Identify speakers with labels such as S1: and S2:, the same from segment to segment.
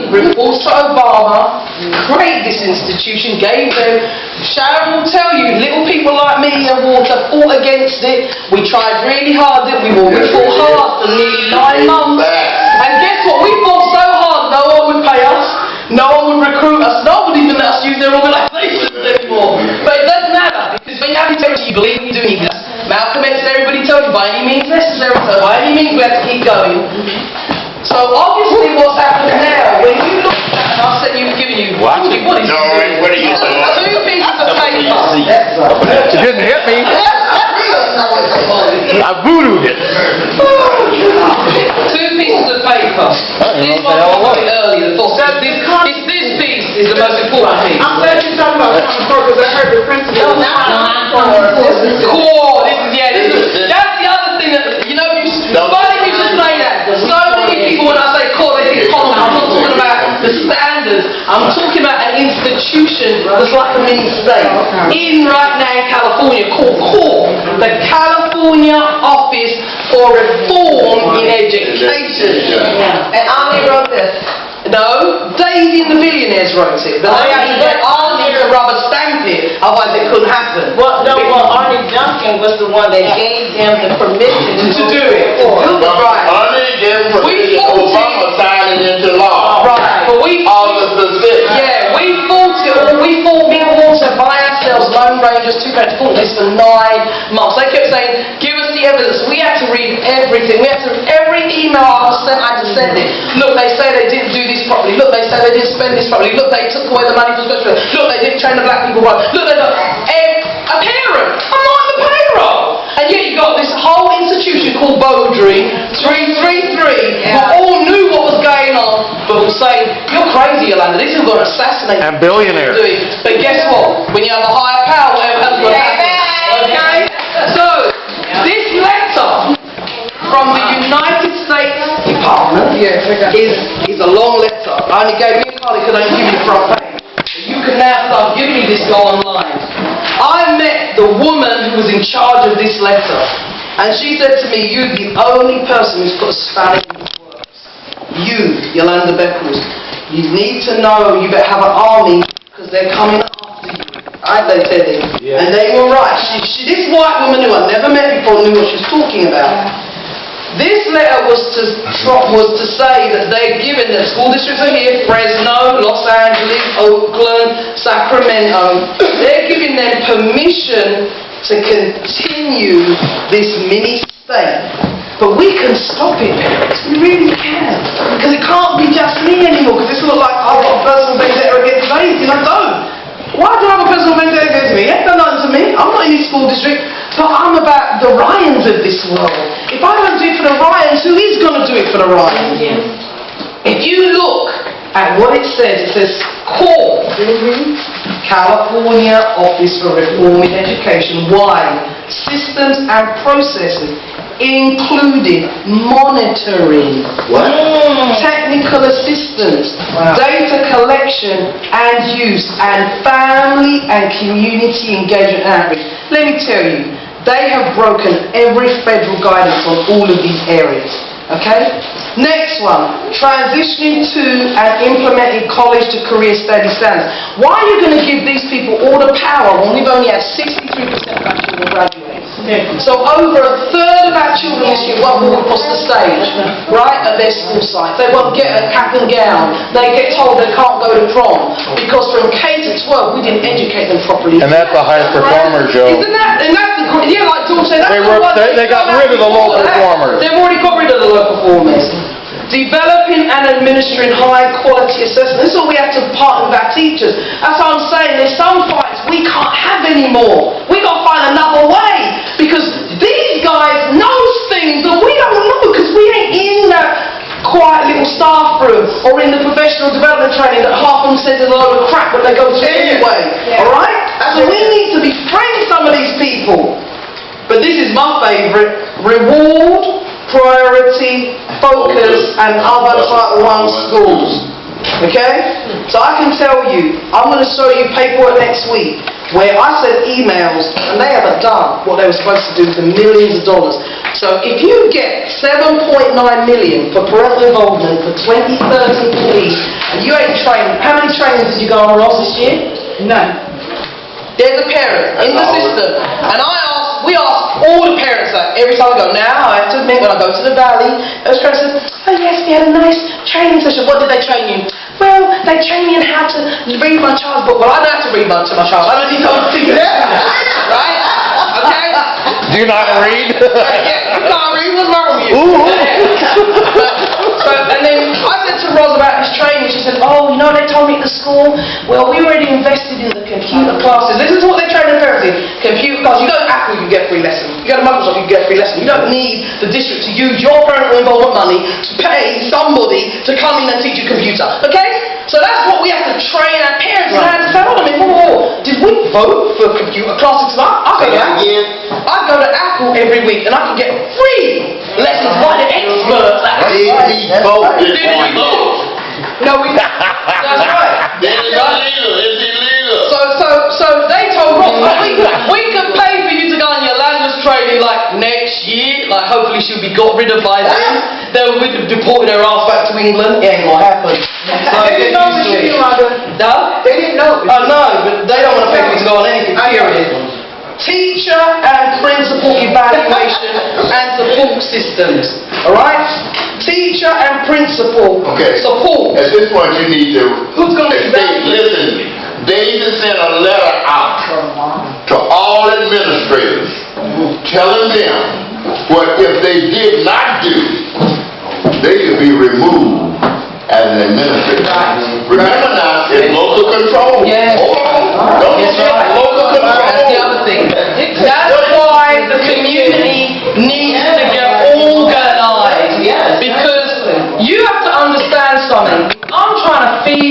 S1: reports to Obama, create this institution, gave them. Sharon will tell you, little people like me and Water fought against it. We tried really hard, didn't we? Well, we fought hard for nearly 9 months. And guess what? We fought so hard, no one would pay us. No one would recruit us. No one would even let us use their organisations anymore. But it doesn't matter, because when you have integrity, you believe in doing this. Malcolm X and everybody told you, by any means necessary, so by any means we have to keep going. So obviously what's happening now, when you look at that, and I've said given you, what is
S2: what are you doing?
S1: 2 pieces of paper.
S3: It didn't hit me. I voodooed it.
S1: 2 pieces of paper. This one I got it earlier. This piece is the most important piece.
S4: I'm glad you're talking about core because I heard the principal.
S1: This is core. That's the other thing that, you know, funny you should say that. So many people, when I say core, they think core. I'm not talking about the standards. I'm talking about an institution that's like a mini state. In right now in California, called CORE, the California Office for Reform in Education.
S4: And Omni wrote this.
S1: No, Davey and the Billionaires wrote it, but they had to get Arnie to rubber stamp it, otherwise it couldn't happen.
S4: Well, Arnie Duncan was the one that gave them the permission
S1: to do it. Right.
S2: Arnie gave permission, Obama signed it into law.
S1: Right, but
S2: all the specifics.
S1: Yeah, we fought me and Water by ourselves, Lone Rangers, 2 countries, fought this for 9 months. They kept saying, give us the evidence. We had to read everything. We had to read every email I had to send it. Look, they say they didn't do this properly. Look, they say they didn't spend this properly. Look, they took away the money for special. Look, they didn't train the black people right. Look, they got a parent. I'm not on the payroll. And yet you got this whole institution called Beaudry, 333, who all knew what was going on, but were saying, you're crazy, Yolande, this is going to assassinate
S3: and billionaires.
S1: But guess what? When you have a higher power, whatever else will happen. Okay? So, this letter from the United States Department is a long letter. I only gave you a copy because I didn't give you the front page. You can now start giving me this, go online. I met the woman who was in charge of this letter, and she said to me, you're the only person who's got a spanner in the works. You, Yolande Beckles, you need to know you better have an army because they're coming after you. They said it. Yeah. And they were right. This white woman who I never met before knew what she was talking about. This letter was to say that they're given the school districts are here, Fresno, Los Angeles, Oakland, Sacramento. They're giving them permission to continue this mini state. But we can stop it, parents. We really can. Because it can't be just me anymore. Because this looks like I've got a personal vendetta against Daisy, and I don't. Why do I have a personal vendetta against me? It ain't done nothing to me. I'm not in this school district. But I'm about the Ryans of this world. If I don't do it for the Ryans, who is going to do it for the Ryans? If you look at what it says CORE, California Office for Reform in Education. Why? Systems and processes, including monitoring, technical assistance, data collection and use, and family and community engagement and outreach. Let me tell you, they have broken every federal guidance on all of these areas. Okay? Next one, transitioning to and implementing college to career study standards. Why are you going to give these people all the power when we've only had 63% of our children graduate? So over a third of our children this year won't walk across the stage, right, at their school site. They won't get a cap and gown. They get told they can't go to prom because from K to 12 we didn't educate them properly.
S3: And that's a high performer, Joe.
S1: Isn't that? And that's the, yeah, like George said, that's
S3: they got rid of the low performers.
S1: They've already got rid of the low performers. Developing and administering high quality assessment. This is what we have to partner with our teachers. That's what I'm saying. There's some fights we can't have anymore. We got to find another way because these guys know things that we don't know because we ain't in that quiet little staff room or in the professional development training that half of them says a load of crap when they go to anyway. Alright? So we need to befriend some of these people. But this is my favourite. Reward, priority, focus and other Title I schools. Okay? So I can tell you, I'm going to show you paperwork next week where I sent emails and they haven't done what they were supposed to do for millions of dollars. So if you get $7.9 million for parental involvement for 20, 30 police training. How many trainings did you go on, Ross, this year? None. There's a parent in the system, and we ask all the parents that every time we go. Now, I have to admit, when I go to the Valley, those parents say, oh yes, we had a nice training session. What did they train you? Well, they trained me in how to read my child's book. Well, I don't have to read to my child. I don't need to teach them that, right? Okay?
S3: Do you know how to read?
S1: Yeah, you can't read. What's wrong with you? And then I said to Ros about this training. She said, oh, you know, they told me at the school, well, we already invested in the computer classes. Listen to what they're training parents in. Computer classes. You go to Apple, you get a free lesson. You go to Microsoft, you get a free lesson. You don't need the district to use your parental involvement money to pay somebody to come in and teach you computer. Okay? So that's what we have to train our parents and I had to say, hold on a minute, whoa, did we vote for computer classes? I go to Apple every week and I can get free lessons by the experts. No, we don't. That's right.
S2: It's illegal.
S1: So they told Ross, we can pay for you to go on Yolanda's training like next year, like hopefully she'll be got rid of by then. Then we'd have deported her ass back to England. It ain't gonna happen. So
S4: They didn't know it was you, Yolanda.
S1: No?
S4: They didn't know.
S1: Oh no, but they don't want to pay for me to go on anything, period. Teacher and principal evaluation and support systems. Alright? Teacher and principal support.
S2: At this point, you need to
S1: Who's going to
S2: listen. They just sent a letter out to all administrators telling them what if they did not do, they could be removed as an administrator. Remember now, it's local control.
S1: Yes.
S2: Don't forget local control.
S1: That's the other thing. That's why the community needs to get organized. Because you have to understand something.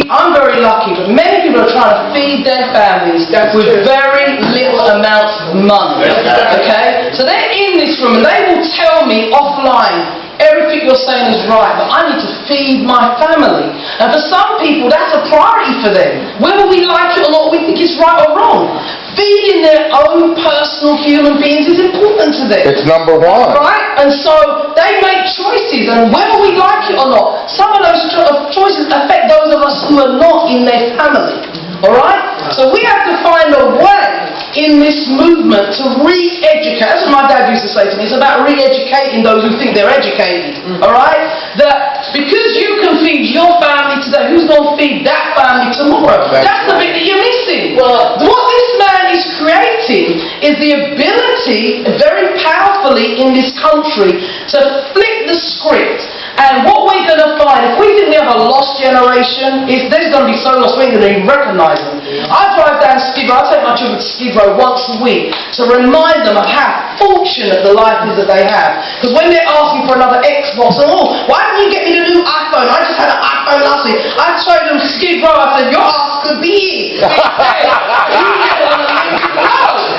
S1: I'm very lucky, but many people are trying to feed their families with very little amounts of money. Okay? So they're in this room and they will tell me offline, everything you're saying is right, but I need to feed my family. And for some people, that's a priority for them. Whether we like it or not, we think it's right or wrong. Feeding their own personal human beings is important to them.
S3: It's number one.
S1: Right? And so they make choices, and whether we like it or not, some of those choices affect those of us who are not in their family. Alright? So we have to find a way in this movement to re-educate. That's what my dad used to say to me. It's about re-educating those who think they're educated. Alright? That because you can feed your family today, who's going to feed that family tomorrow? That's the bit that you're missing. Well, what this man is creating is the ability, very powerfully in this country, to flip the script. And what we're going to find, if we think we have a lost generation, there's going to be so lost we ain't going to even recognise them. I drive down Skid Row, I take my children to Skid Row once a week to remind them of how fortunate the life is that they have. Because when they're asking for another Xbox, and why didn't you get me the new iPhone? I just had an iPhone last week. I showed them Skid Row, I said, your ass could be here.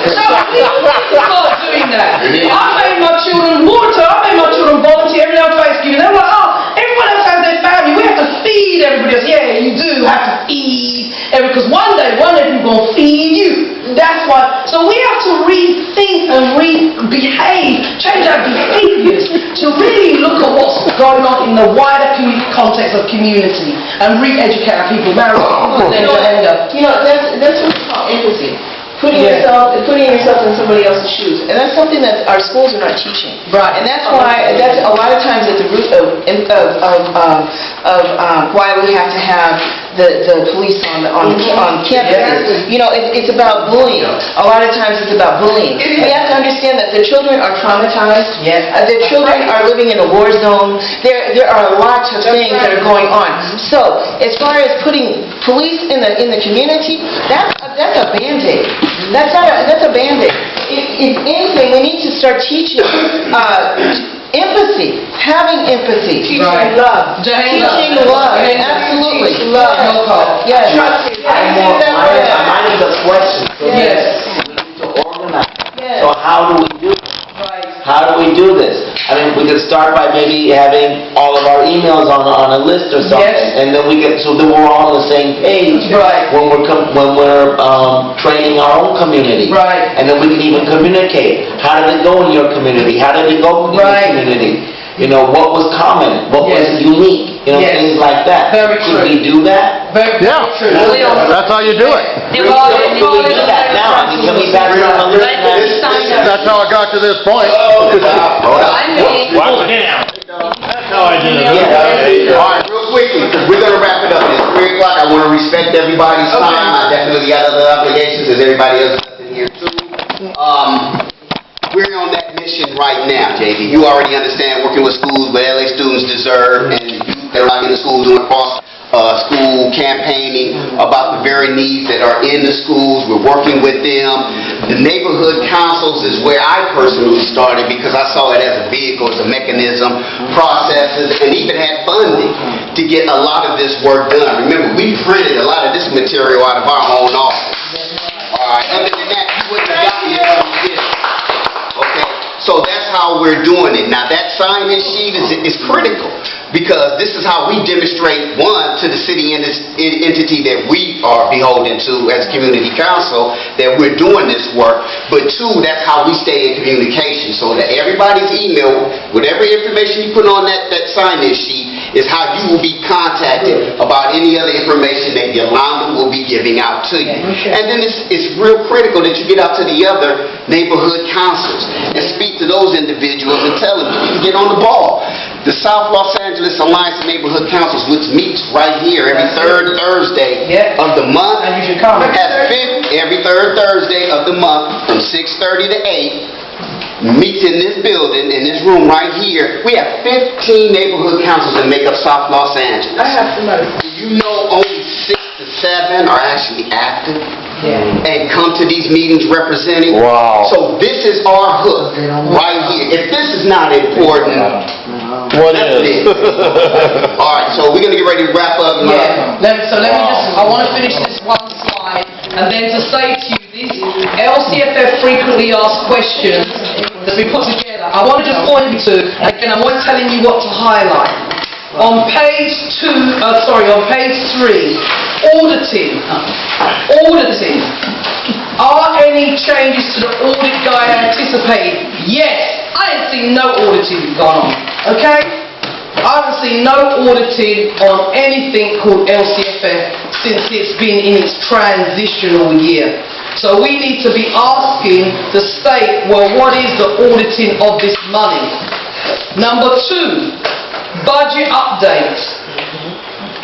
S1: So we need to start doing that. I made my children water, I made my children volunteer every day on Thanksgiving. They're like, everyone else has their family, we have to feed everybody else. Yeah, you do have to feed because one day people will feed you. That's why. So we have to rethink and behave, change our behaviors to really look at what's going on in the wider context of community and re-educate our people. Mary,
S4: you know, that's what we call empathy. Putting yourself in somebody else's shoes, and that's something that our schools are not teaching.
S1: Right,
S4: and that's why a lot of times at the root of why we have to have the police on campuses. You know, it's about bullying. A lot of times it's about bullying. We have to understand that the children are traumatized.
S1: Yes.
S4: The children are living in a war zone. There are lots of things that are going on. So as far as putting police in the community, that's a Band-Aid. That's a Band-Aid. If anything, we need to start teaching empathy, having empathy.
S1: Teaching love.
S4: Teaching love. Absolutely.
S1: Teach love.
S4: Yes.
S5: Mine is a question.
S1: Yes.
S5: We need to organize.
S4: Yes.
S5: So how do we do this? How do we do this? I mean, we could start by maybe having all of our emails on a list or something, and then so that we're all on the same page.
S1: Right.
S5: When we're training our own community.
S1: Right.
S5: And then we can even communicate. How did it go in your community? How did it go in your community? You know, what was common? What was unique?
S1: Yes.
S5: things like that.
S1: Very
S5: Could
S1: true.
S5: we do that?
S1: Very
S3: Yeah.
S1: true.
S3: That's how you do it.
S5: Can we do that now? I mean, can we pass it on a list and
S3: That's how it got to this point.
S2: Hold on.
S3: That's how I did
S6: All right, real quickly, because we're gonna wrap it up. It's 3 o'clock. I want to respect everybody's time. I definitely got other obligations, as everybody else does in here too. We're on that mission right now, JD. You already understand working with schools, what LA students deserve, and the youth that are out in the schools doing cross school campaigning about the very needs that are in the schools. We're working with them. The neighborhood councils is where I personally started because I saw it as a vehicle, as a mechanism, processes, and even had funding to get a lot of this work done. Remember, we printed a lot of this material out of our own office. All right. Other than that, you wouldn't have gotten it from this. Okay. So that's how we're doing it. Now, that sign-in sheet is critical. Because this is how we demonstrate, one, to the city entity that we are beholden to as community council, that we're doing this work, but two, that's how we stay in communication, so that everybody's email, whatever information you put on that sign-in sheet, is how you will be contacted about any other information that Yolanda will be giving out to you. And then it's real critical that you get out to the other neighborhood councils and speak to those individuals and tell them you need to get on the ball. The South Los Angeles Alliance of Neighborhood Councils, which meets right here every third Thursday of the month,
S1: And you should come.
S6: every third Thursday of the month from 6:30 to 8, meets in this building, in this room right here. We have 15 neighborhood councils that make up South Los Angeles.
S1: I have to know.
S6: Do you know only 6 to 7 are actually active? And come to these meetings representing?
S3: Wow.
S6: So this is our hook right here. If this is not important,
S3: What
S6: that's
S3: is?
S6: it. All right, so we're gonna get ready to wrap up.
S1: So let me just, I want to finish this one slide, and then to say to you, these LCFF frequently asked questions that we put together, I want to just point you to, again, I'm always telling you what to highlight. On page 3, auditing. Are any changes to the audit guide anticipated? Yes. I didn't see no auditing gone on. Okay? I haven't seen no auditing on anything called LCFF since it's been in its transitional year. So we need to be asking the state, well, what is the auditing of this money? Number 2, budget updates.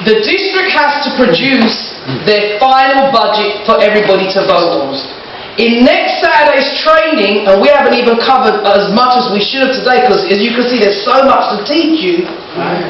S1: The district has to produce their final budget for everybody to vote on. In next Saturday's training, and we haven't even covered as much as we should have today, because as you can see there's so much to teach you,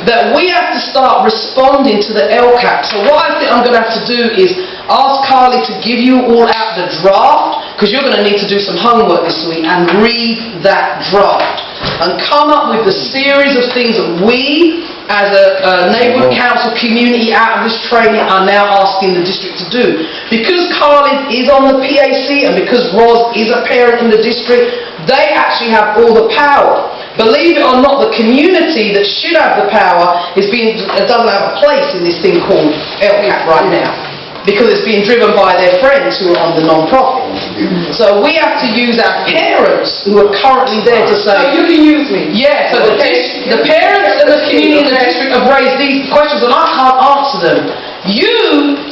S1: that we have to start responding to the LCAP. So what I think I'm going to have to do is ask Carly to give you all out the draft, because you're going to need to do some homework this week and read that draft and come up with the series of things that we as a neighbourhood council community out of this training are now asking the district to do. Because Carlin is on the PAC and because Roz is a parent in the district, they actually have all the power. Believe it or not, the community that should have the power doesn't have a place in this thing called LCAP right now, because it's being driven by their friends who are on the non-profit. So we have to use our parents who are currently there to say... So you can use me? Yeah, so the parents and the community in the district have raised these questions and I can't answer them. You,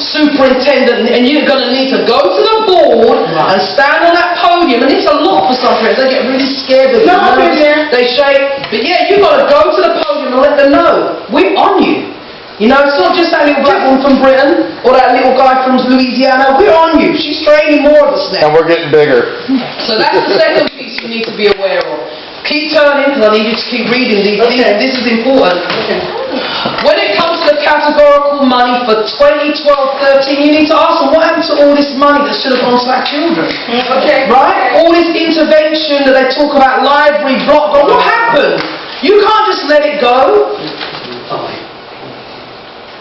S1: superintendent, and you're going to need to go to the board and stand on that podium, and it's a lot for some parents, they get really scared with they shake, but yeah, you've got to go to the podium and let them know, we're on you. You know, it's not just that little black woman from Britain or that little guy from Louisiana. We're on you. She's training more of us now.
S3: And we're getting bigger.
S1: So that's the second piece you need to be aware of. Keep turning, because I need you to keep reading these. This is important. When it comes to the categorical money for 2012-13, you need to ask them, what happened to all this money that should have gone to our children? Right? All this intervention that they talk about, library, block, but what happened? You can't just let it go.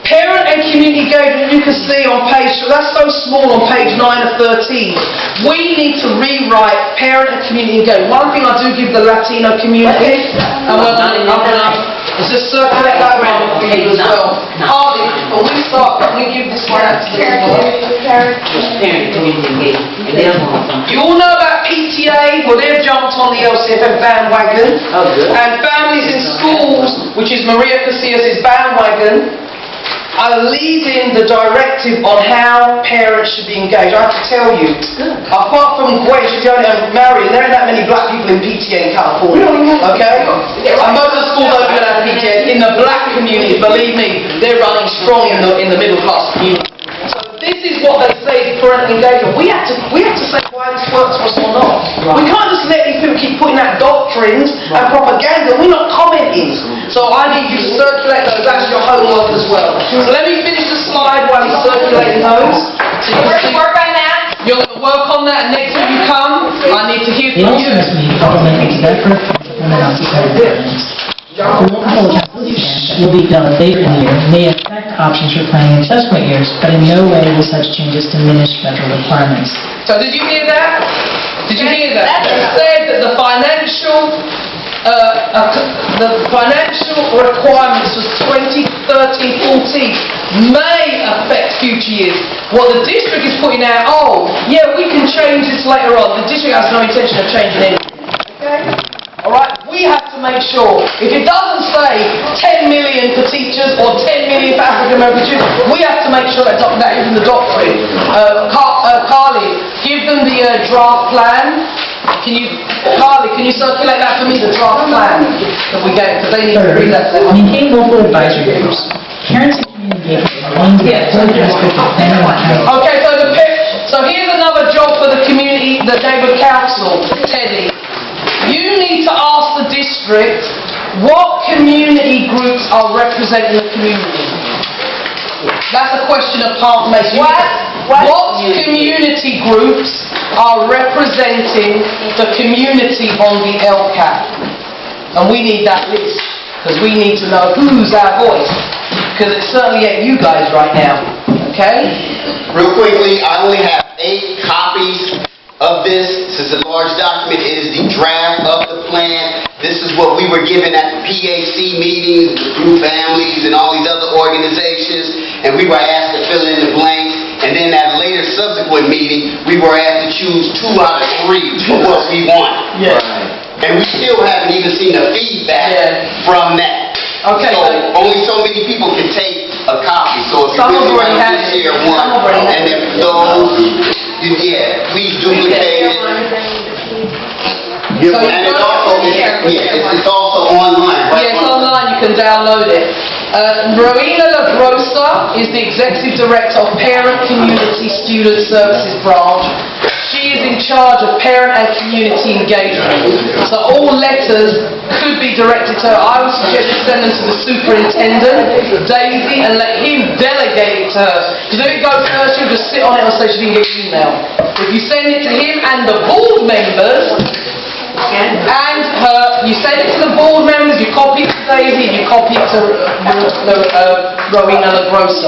S1: Parent and community engagement, you can see on page, that's so small on page 9 of 13. We need to rewrite parent and community engagement. One thing I do give the Latino community, and I'm going to just circulate that around for you as well. Hardy, when we give this one out to the parent and community engagement. You all know about PT PTA, well, they've jumped on the LCFF bandwagon.
S5: Oh, good.
S1: And families in schools, which is Maria Casillas' bandwagon, are leading the directive on how parents should be engaged. I have to tell you, apart from Gwen, she's the only Marion, there ain't that many black people in PTA in California, okay? And most of the schools don't even have PTA. In the black community, believe me, they're running strong in the middle class community. So this is what they say is parental engagement. We have to say why this works for us or not. We can't just let these people keep putting out doctrines and propaganda. We're not commenting. So I need you to circulate those. That's your homework as well. So let me finish the slide while he's circulating those. So you can work on that. You're going to work on that. Next time you come, I need to hear
S7: It
S1: from
S7: also
S1: you.
S7: must be implementing separate implement occupied programs. The local accountability plan that will be done later in the year may affect options for planning in subsequent years, but in no way will such changes diminish federal requirements.
S1: So did you hear that? Did you hear that? It said that the financial requirements for 2013-14 may affect future years. What the district is putting out, oh, yeah, we can change this later on. The district has no intention of changing anything. Okay? Alright? We have to make sure, if it doesn't say 10 million for teachers or 10 million for African American students, we have to make sure that is in the doctrine. Carly, give them the draft plan. Carly, can you circulate that for me, the draft plan that we gave, because they need to read that.
S7: Maintain local advisory groups. Parents and community engagement remains an important aspect of planning and accountability.
S1: Okay, so here's another job for the community, the neighborhood council, Teddy. You need to ask the district what community groups are representing the community. That's a question of Park Mesa. What community groups are representing the community on the LCAP? And we need that list, because we need to know who's our voice. Because it certainly ain't you guys right now, okay?
S6: Real quickly, I only have 8 copies of this. This is a large document. It is the draft of the plan. This is what we were given at the PAC meetings, through families and all these other organizations, and we were asked to fill in the blanks. And then at a later subsequent meeting, we were asked to choose 2 out of 3 for what we want.
S1: Yeah.
S6: And we still haven't even seen the feedback from that.
S1: Okay.
S6: So only so many people can take a copy. So if you
S1: Some
S6: really
S1: have already
S6: want
S1: had
S6: to
S1: it.
S6: share
S1: Some
S6: one,
S1: have already had
S6: and
S1: it.
S6: if those, please duplicate it.
S1: So
S6: And it's also online, right?
S1: Yeah, it's online, you can download it. Rowena LaGrossa is the Executive Director of Parent Community Student Services Branch. She is in charge of parent and community engagement. So all letters could be directed to her. I would suggest you send them to the superintendent, Daisy, and let him delegate it to her. Because if it goes to her, she'll just sit on it and say she didn't get your email. If you send it to him and the board members, and you send it to the board members, you copy it to Daisy, and you copy it to Rowena LaGrossa.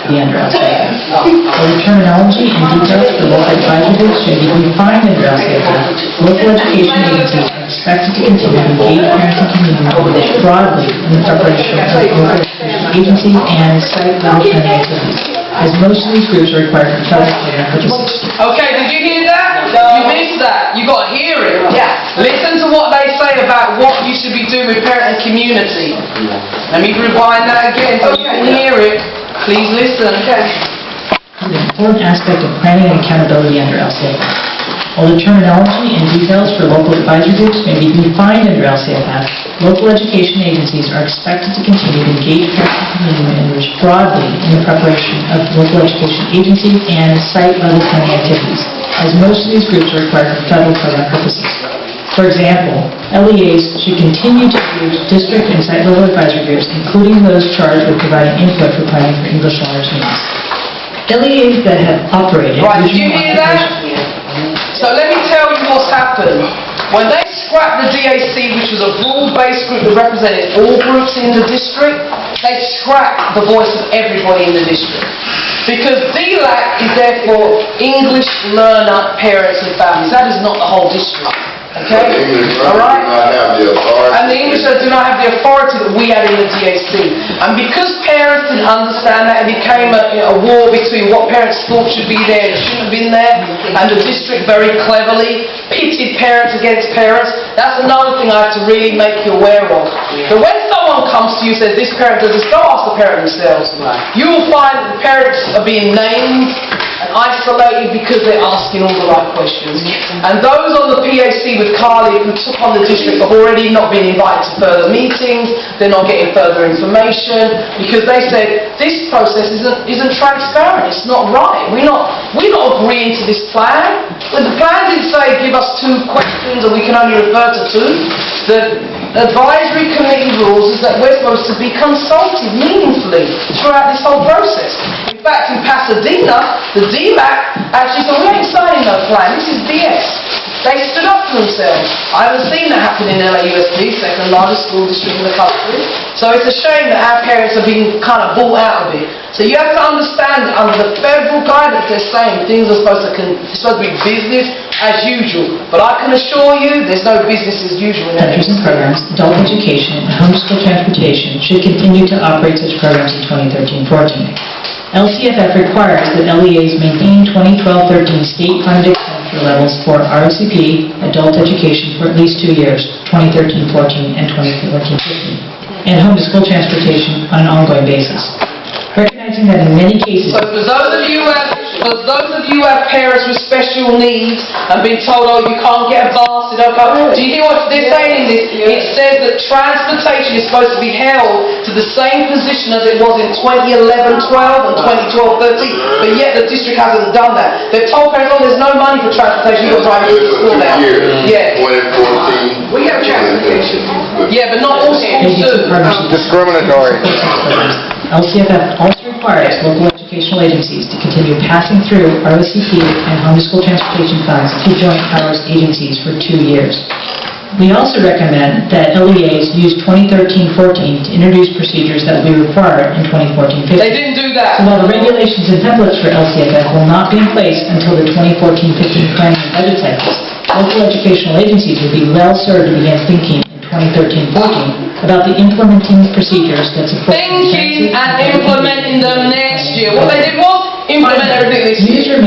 S7: The under LCFF. The terminology and details for local advisory groups should be refined under LCFF. Local education agencies are expected to continue to engage parents and community broadly in the preparation of local education agencies and site-level planning activities, as most of these groups are required for federal program purposes.
S1: Okay, did you hear that? You missed that. You got to hear it. Yeah. Listen to what they say about what you should be doing with parent and community. Let me rewind that again so you can hear it. Please listen.
S7: An important aspect of planning and accountability under LCFF. While the terminology and details for local advisory groups may be defined under LCFF, local education agencies are expected to continue to engage parents and community members broadly in the preparation of local education agencies and site-level planning activities, as most of these groups are required for federal program purposes. For example, LEAs should continue to engage district and site-level advisory groups, including those charged with providing input for planning for English learners' needs. LEAs that have operated...
S1: Right, did you hear that? So let me tell you what's happened. When they scrapped the DAC, which was a broad-based group that represented all groups in the district, they scrapped the voice of everybody in the district. Because DLAC is there for English learner parents and families. That is not the whole district.
S2: But the English
S1: All
S2: learners
S1: right?
S2: do not have the authority.
S1: And the English do not have the authority that we had in the DAC. And because parents didn't understand that, it became a war between what parents thought should be there and shouldn't have been there, and the district very cleverly pitted parents against parents. That's another thing I have to really make you aware of. But when someone comes to you and says, this parent does this, go ask the parent themselves. You will find that the parents are being named and isolated because they're asking all the right questions. And those on the PAC with Carly who took on the district have already not been invited to further meetings, they're not getting further information, because they said, this process isn't transparent, it's not right. We're not agreeing to this plan. Well, the plan didn't say give us 2 questions and we can only refer to 2. The advisory committee rules is that we're supposed to be consulted meaningfully throughout this whole process. In fact, in Pasadena, the DMAC actually said, we ain't signing no plan, this is BS. They stood up for themselves. I haven't seen that happen in LAUSD, second largest school district in the country. So it's a shame that our parents are being kind of bought out of it. So you have to understand that under the federal guidance, they're saying things are supposed to be business as usual. But I can assure you, there's no business as usual in
S7: Centers and programs, adult education, and homeschool transportation should continue to operate such programs in 2013-14. LCFF requires that LEAs maintain 2012-13 state-funded expenditure levels for ROCP, adult education for at least 2 years, 2013-14 and 2014-15, and home-to-school transportation on an ongoing basis. Recognizing that in many cases...
S1: So for those of you who have parents with special needs and been told, oh, you can't get a bus, you don't go, do you hear what they're saying in this? It says that transportation is supposed to be held to the same position as it was in 2011-12 and 2012-13, but yet the district hasn't done that. They've told parents, oh, there's no money for transportation, you've got to drive to school now. Yeah.
S2: 2014.
S1: We have transportation. Yeah, but not all schools do.
S3: Discriminatory.
S7: LCFF also requires local educational agencies to continue passing through ROCP and home-to-school transportation funds to joint powers agencies for 2 years. We also recommend that LEAs use 2013-14 to introduce procedures that will be required in 2014-15.
S1: They didn't do that.
S7: So while the regulations and templates for LCFF will not be in place until the 2014-15 planning and budget cycles, local educational agencies will be well served to begin thinking in 2013-14 about the implementing procedures that support...
S1: Thinking and implementing them next year. What they did was implement everything this year.